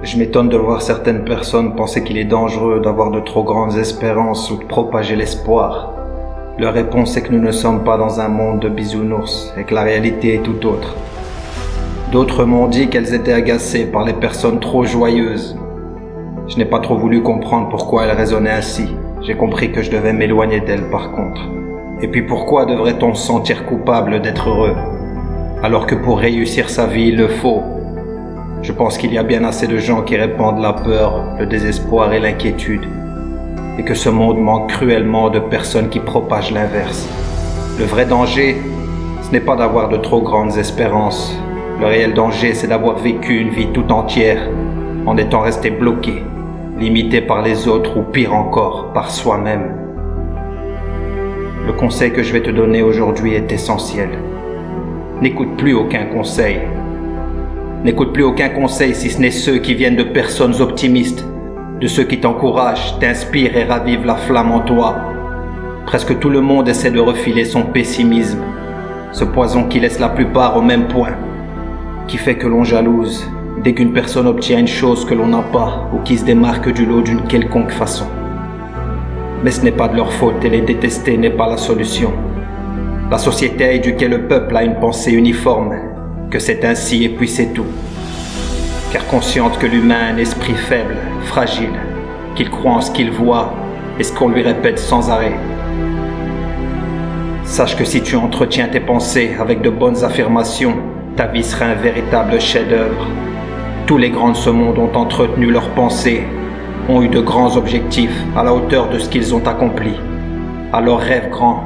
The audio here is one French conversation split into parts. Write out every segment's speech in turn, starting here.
Je m'étonne de voir certaines personnes penser qu'il est dangereux d'avoir de trop grandes espérances ou de propager l'espoir. Leur réponse est que nous ne sommes pas dans un monde de bisounours et que la réalité est tout autre. D'autres m'ont dit qu'elles étaient agacées par les personnes trop joyeuses. Je n'ai pas trop voulu comprendre pourquoi elles raisonnaient ainsi. J'ai compris que je devais m'éloigner d'elles par contre. Et puis pourquoi devrait-on se sentir coupable d'être heureux, alors que pour réussir sa vie il le faut? Je pense qu'il y a bien assez de gens qui répandent la peur, le désespoir et l'inquiétude, et que ce monde manque cruellement de personnes qui propagent l'inverse. Le vrai danger, ce n'est pas d'avoir de trop grandes espérances. Le réel danger, c'est d'avoir vécu une vie tout entière en étant resté bloqué, limité par les autres ou pire encore, par soi-même. Le conseil que je vais te donner aujourd'hui est essentiel. N'écoute plus aucun conseil. N'écoute plus aucun conseil si ce n'est ceux qui viennent de personnes optimistes, de ceux qui t'encouragent, t'inspirent et ravivent la flamme en toi. Presque tout le monde essaie de refiler son pessimisme, ce poison qui laisse la plupart au même point, qui fait que l'on jalouse dès qu'une personne obtient une chose que l'on n'a pas ou qui se démarque du lot d'une quelconque façon. Mais ce n'est pas de leur faute et les détester n'est pas la solution. La société a éduqué le peuple à une pensée uniforme, que c'est ainsi et puis c'est tout. Car consciente que l'humain a un esprit faible, fragile, qu'il croit en ce qu'il voit et ce qu'on lui répète sans arrêt. Sache que si tu entretiens tes pensées avec de bonnes affirmations, ta vie sera un véritable chef-d'œuvre. Tous les grands de ce monde ont entretenu leurs pensées, ont eu de grands objectifs à la hauteur de ce qu'ils ont accompli. Alors rêve grand.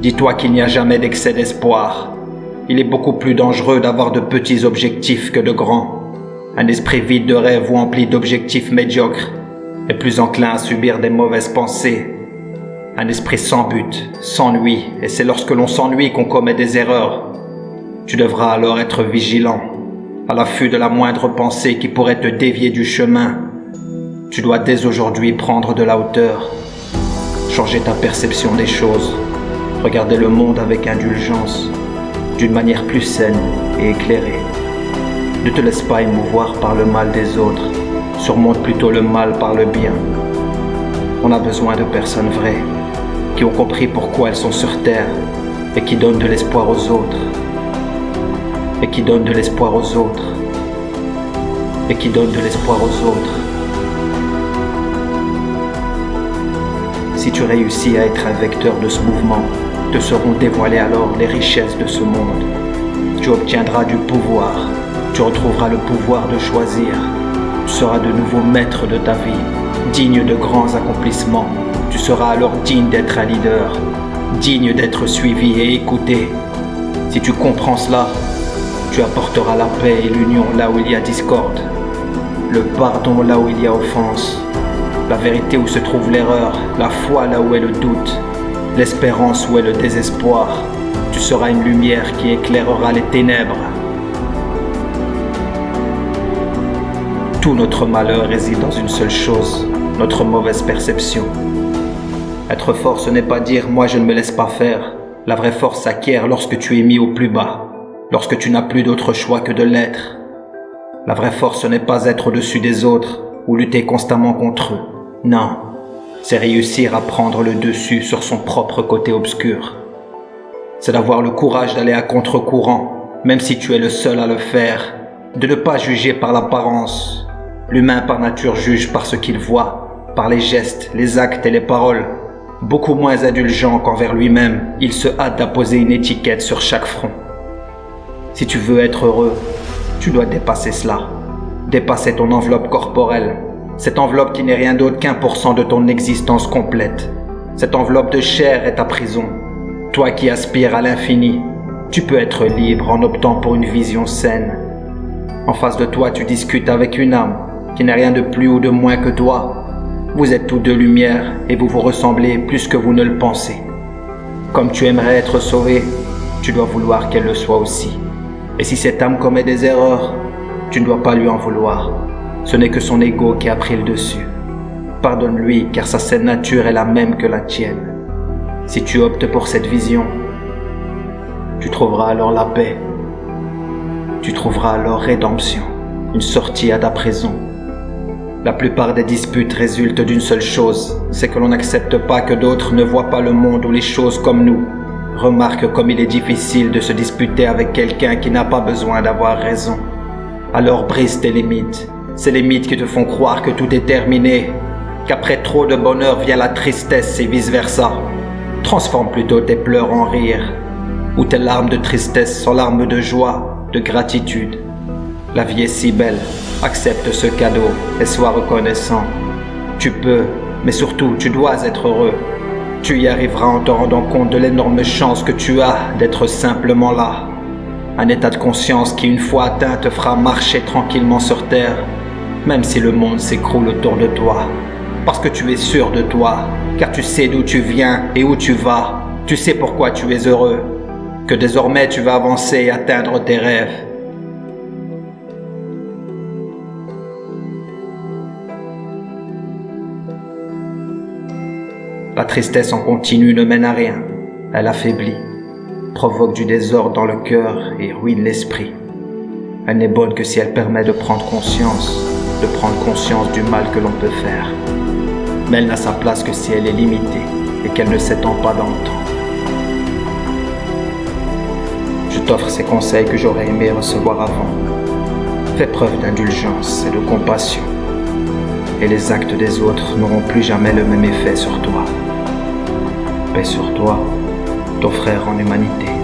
Dis-toi qu'il n'y a jamais d'excès d'espoir. Il est beaucoup plus dangereux d'avoir de petits objectifs que de grands. Un esprit vide de rêve ou empli d'objectifs médiocres est plus enclin à subir des mauvaises pensées. Un esprit sans but s'ennuie, et c'est lorsque l'on s'ennuie qu'on commet des erreurs. Tu devras alors être vigilant, à l'affût de la moindre pensée qui pourrait te dévier du chemin. Tu dois dès aujourd'hui prendre de la hauteur, changer ta perception des choses, regarder le monde avec indulgence, d'une manière plus saine et éclairée. Ne te laisse pas émouvoir par le mal des autres, surmonte plutôt le mal par le bien. On a besoin de personnes vraies, qui ont compris pourquoi elles sont sur terre et qui donnent de l'espoir aux autres. Et qui donnent de l'espoir aux autres. Et qui donnent de l'espoir aux autres. Si tu réussis à être un vecteur de ce mouvement, te seront dévoilées alors les richesses de ce monde. Tu obtiendras du pouvoir, tu retrouveras le pouvoir de choisir. Tu seras de nouveau maître de ta vie, digne de grands accomplissements. Tu seras alors digne d'être un leader, digne d'être suivi et écouté. Si tu comprends cela, tu apporteras la paix et l'union là où il y a discorde, le pardon là où il y a offense, la vérité où se trouve l'erreur, la foi là où est le doute, l'espérance où est le désespoir. Tu seras une lumière qui éclairera les ténèbres. Tout notre malheur réside dans une seule chose, notre mauvaise perception. Être fort, ce n'est pas dire « moi je ne me laisse pas faire ». La vraie force s'acquiert lorsque tu es mis au plus bas, lorsque tu n'as plus d'autre choix que de l'être. La vraie force, ce n'est pas être au-dessus des autres ou lutter constamment contre eux. Non, c'est réussir à prendre le dessus sur son propre côté obscur. C'est d'avoir le courage d'aller à contre-courant, même si tu es le seul à le faire, de ne pas juger par l'apparence. L'humain par nature juge par ce qu'il voit, par les gestes, les actes et les paroles. Beaucoup moins indulgent qu'envers lui-même, il se hâte d'apposer une étiquette sur chaque front. Si tu veux être heureux, tu dois dépasser cela. Dépasser ton enveloppe corporelle. Cette enveloppe qui n'est rien d'autre qu'1% de ton existence complète. Cette enveloppe de chair est ta prison. Toi qui aspires à l'infini, tu peux être libre en optant pour une vision saine. En face de toi, tu discutes avec une âme qui n'est rien de plus ou de moins que toi. Vous êtes tous deux lumière et vous vous ressemblez plus que vous ne le pensez. Comme tu aimerais être sauvé, tu dois vouloir qu'elle le soit aussi. Et si cette âme commet des erreurs, tu ne dois pas lui en vouloir. Ce n'est que son ego qui a pris le dessus. Pardonne-lui car sa saine nature est la même que la tienne. Si tu optes pour cette vision, tu trouveras alors la paix. Tu trouveras alors rédemption. une sortie à ta prison. La plupart des disputes résultent d'une seule chose, c'est que l'on n'accepte pas que d'autres ne voient pas le monde ou les choses comme nous. Remarque comme il est difficile de se disputer avec quelqu'un qui n'a pas besoin d'avoir raison. Alors brise tes limites, ces limites qui te font croire que tout est terminé, qu'après trop de bonheur vient la tristesse et vice-versa. Transforme plutôt tes pleurs en rires, ou tes larmes de tristesse en larmes de joie, de gratitude. La vie est si belle, accepte ce cadeau et sois reconnaissant. Tu peux, mais surtout tu dois être heureux. Tu y arriveras en te rendant compte de l'énorme chance que tu as d'être simplement là. Un état de conscience qui, une fois atteint, te fera marcher tranquillement sur terre, même si le monde s'écroule autour de toi. Parce que tu es sûr de toi, car tu sais d'où tu viens et où tu vas. Tu sais pourquoi tu es heureux, que désormais tu vas avancer et atteindre tes rêves. La tristesse en continu ne mène à rien, elle affaiblit, provoque du désordre dans le cœur et ruine l'esprit. Elle n'est bonne que si elle permet de prendre conscience du mal que l'on peut faire. Mais elle n'a sa place que si elle est limitée et qu'elle ne s'étend pas dans le temps. Je t'offre ces conseils que j'aurais aimé recevoir avant. Fais preuve d'indulgence et de compassion, et les actes des autres n'auront plus jamais le même effet sur toi. Paix sur toi, ton frère en humanité.